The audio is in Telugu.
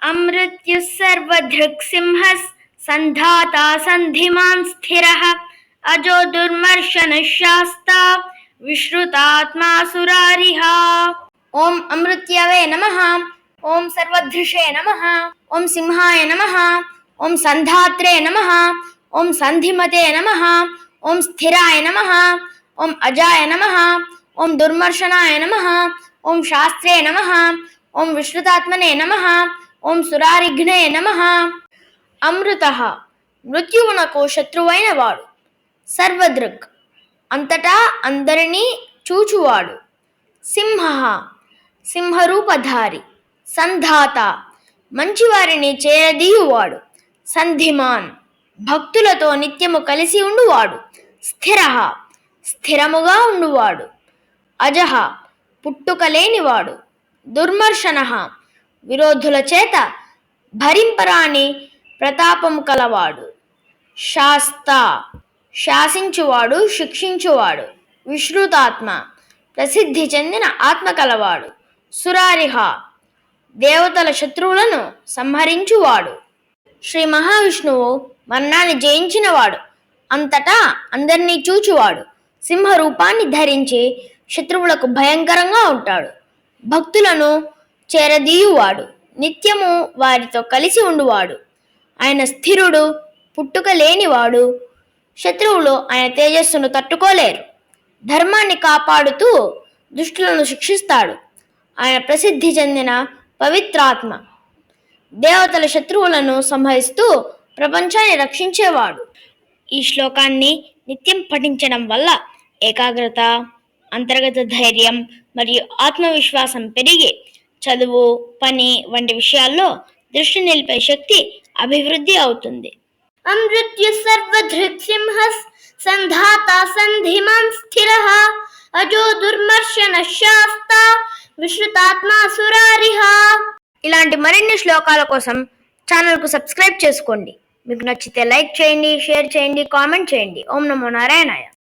अमृत्युः सर्वधृक्सिंहः सन्धाता सन्धिमान् स्थिरः अजो दुर्मर्शनः शास्ता विश्रुतात्मा सुरारिः। ओम अमृत्यवे नमः। ओम सर्वधृषे नमः। ओम सिंहाय नमः। ओम संधात्रे नमः। ओम संधिमते नमः। ओम स्थिराय नमः। ओम अजाय नमः। ओम दुर्मर्शनाय नमः। ओम शास्त्रे नमः। ओम विश्रुतात्मने नमः। ओम सुरारिघ्ने नमः। అమృతః మృత్యువునకు శత్రువైన వాడు. సర్వదృక్ అంతటా అందరినీ చూచువాడు. సింహః సింహరూపధారి. సంధాత మంచివారిని చేరదీయువాడు. సంధిమాన్ భక్తులతో నిత్యము కలిసి ఉండువాడు. స్థిరః స్థిరముగా ఉండువాడు. అజః పుట్టుకలేనివాడు. దుర్మర్శనః విరోధుల చేత భరింపరాని ప్రతాపము కలవాడు. శాస్త శాసించువాడు, శిక్షించువాడు. విశ్రుతాత్మ ప్రసిద్ధి చెందిన ఆత్మ కలవాడు. సురారిహ దేవతల శత్రువులను సంహరించువాడు. శ్రీ మహావిష్ణువు మరణాన్ని జయించినవాడు. అంతటా అందరినీ చూచువాడు. సింహ రూపాన్ని ధరించి శత్రువులకు భయంకరంగా ఉంటాడు. భక్తులను చేరదీయువాడు. నిత్యము వారితో కలిసి ఉండువాడు. ఆయన స్థిరుడు, పుట్టుక లేనివాడు. శత్రువులు ఆయన తేజస్సును తట్టుకోలేరు. ధర్మాన్ని కాపాడుతూ దుష్టులను శిక్షిస్తాడు. ఆయన ప్రసిద్ధి చెందిన పవిత్రాత్మ. దేవతల శత్రువులను సంహరిస్తూ ప్రపంచాన్ని రక్షించేవాడు. ఈ శ్లోకాన్ని నిత్యం పఠించడం వల్ల ఏకాగ్రత, అంతర్గత ధైర్యం మరియు ఆత్మవిశ్వాసం పెరిగి చదువు, పని వంటి విషయాల్లో దృష్టి నిలిపే శక్తి అభివృద్ధి అవుతుంది. అమృత్యు సర్వధృక్సింహః సంధాతా సంధిమాన్ స్థిరః అజో దుర్మర్శన శాస్తా విశ్రుతాత్మా సురారిః. ఇలాంటి మరిన్ని శ్లోకాల కోసం ఛానల్కు సబ్స్క్రైబ్ చేసుకోండి. మీకు నచ్చితే లైక్ చేయండి, షేర్ చేయండి, కామెంట్ చేయండి. ఓం నమో నారాయణాయ.